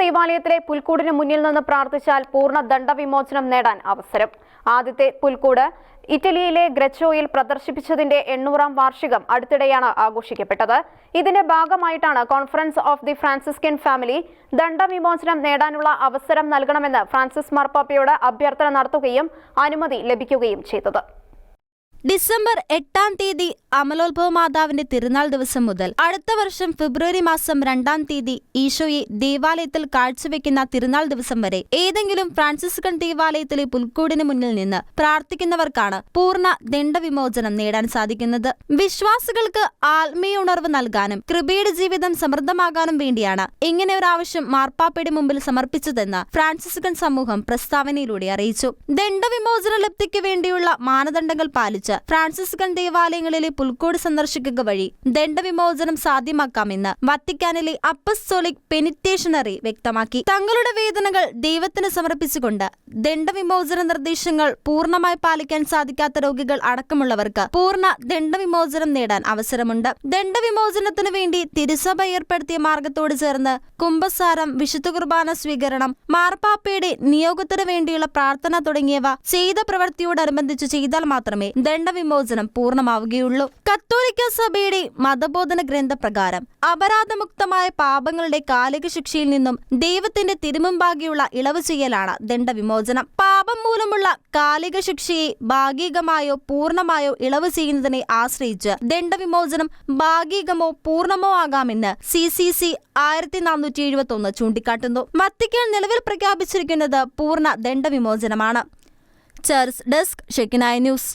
ദേവാലയത്തിലെ പുൽക്കൂടിന് മുന്നിൽ നിന്ന് പ്രാർത്ഥിച്ചാൽ പൂർണ്ണ ദണ്ഡവിമോചനം നേടാൻ അവസരം. ആദ്യത്തെ പുൽക്കൂട് ഇറ്റലിയിലെ ഗ്രച്ചോയിൽ പ്രദർശിപ്പിച്ചതിന്റെ 800-ാം വാർഷികം അടുത്തിടെയാണ് ആഘോഷിക്കപ്പെട്ടത്. ഇതിന്റെ ഭാഗമായിട്ടാണ് conference of the Franciscan family ദണ്ഡവിമോചനം നേടാനുള്ള അവസരം നൽകണമെന്ന് ഫ്രാൻസിസ് മാർപ്പാപ്പയോട് അഭ്യർത്ഥന നടത്തുകയും അനുമതി ലഭിക്കുകയും ചെയ്തത്. ഡിസംബർ 8-ാം തീയതി അമലോത്ഭവ മാതാവിന്റെ തിരുനാൾ ദിവസം മുതൽ അടുത്ത വർഷം ഫെബ്രുവരി മാസം 2-ാം തീയതി ഈശോയെ ദേവാലയത്തിൽ കാഴ്ചവെക്കുന്ന തിരുനാൾ ദിവസം വരെ ഏതെങ്കിലും ഫ്രാൻസിസ്കൻ ദേവാലയത്തിലെ പുൽക്കൂടിന് മുന്നിൽ നിന്ന് പ്രാർത്ഥിക്കുന്നവർക്കാണ് പൂർണ്ണ ദണ്ഡവിമോചനം നേടാൻ സാധിക്കുന്നത്. വിശ്വാസികൾക്ക് ആത്മീയ ഉണർവ് നൽകാനും കൃപയുടെ ജീവിതം സമൃദ്ധമാകാനും വേണ്ടിയാണ് ഇങ്ങനെ ഒരു ആവശ്യം മാർപ്പാപ്പയുടെ മുമ്പിൽ സമർപ്പിച്ചതെന്ന് ഫ്രാൻസിസ്കൻ സമൂഹം പ്രസ്താവനയിലൂടെ അറിയിച്ചു. ദണ്ഡവിമോചന ലബ്ധിക്ക് വേണ്ടിയുള്ള മാനദണ്ഡങ്ങൾ പാലിച്ച് ഫ്രാൻസിസ്കൻ ദേവാലയങ്ങളിലെ പുൽക്കൂട് സന്ദർശിക്കുക വഴി ദണ്ഡവിമോചനം സാധ്യമാക്കാമെന്ന് വത്തിക്കാനിലെ അപ്പസ്തോലിക് പെനിറ്റേഷനറി വ്യക്തമാക്കി. തങ്ങളുടെ വേദനകൾ ദൈവത്തിന് സമർപ്പിച്ചുകൊണ്ട് ദണ്ഡവിമോചന നിർദ്ദേശങ്ങൾ പൂർണ്ണമായി പാലിക്കാൻ സാധിക്കാത്ത രോഗികൾ അടക്കമുള്ളവർക്ക് പൂർണ്ണ ദണ്ഡവിമോചനം നേടാൻ അവസരമുണ്ട്. ദണ്ഡവിമോചനത്തിനു വേണ്ടി തിരുസഭ ഏർപ്പെടുത്തിയ മാർഗത്തോട് ചേർന്ന് കുംഭസാരം, വിശുദ്ധ കുർബാന സ്വീകരണം, മാർപ്പാപ്പയുടെ നിയോഗത്തിനു വേണ്ടിയുള്ള പ്രാർത്ഥന തുടങ്ങിയവ ചെയ്ത പ്രവൃത്തിയോടനുബന്ധിച്ച് ചെയ്താൽ മാത്രമേ ദണ്ഡവിമോചനം പൂർണ്ണമാവുകയുള്ളൂ. കത്തോലിക്ക സഭയുടെ മതബോധന ഗ്രന്ഥപ്രകാരം അപരാധമുക്തമായ പാപങ്ങളുടെ കാലിക ശിക്ഷയിൽ നിന്നും ദൈവത്തിന്റെ തിരുമുമ്പാകെയുള്ള ഇളവ് ചെയ്യലാണ് ദണ്ഡവിമോചനം. പാപം മൂലമുള്ള കാലിക ശിക്ഷയെ ഭാഗികമായോ പൂർണ്ണമായോ ഇളവ് ചെയ്യുന്നതിനെ ആശ്രയിച്ച് ദണ്ഡവിമോചനം ഭാഗികമോ പൂർണ്ണമോ ആകാമെന്ന് CCC 1471 ചൂണ്ടിക്കാട്ടുന്നു. വത്തിക്കാൻ നിലവിൽ പ്രഖ്യാപിച്ചിരിക്കുന്നത് പൂർണ്ണ ദണ്ഡവിമോചനമാണ്. Church desk, Shekinah news.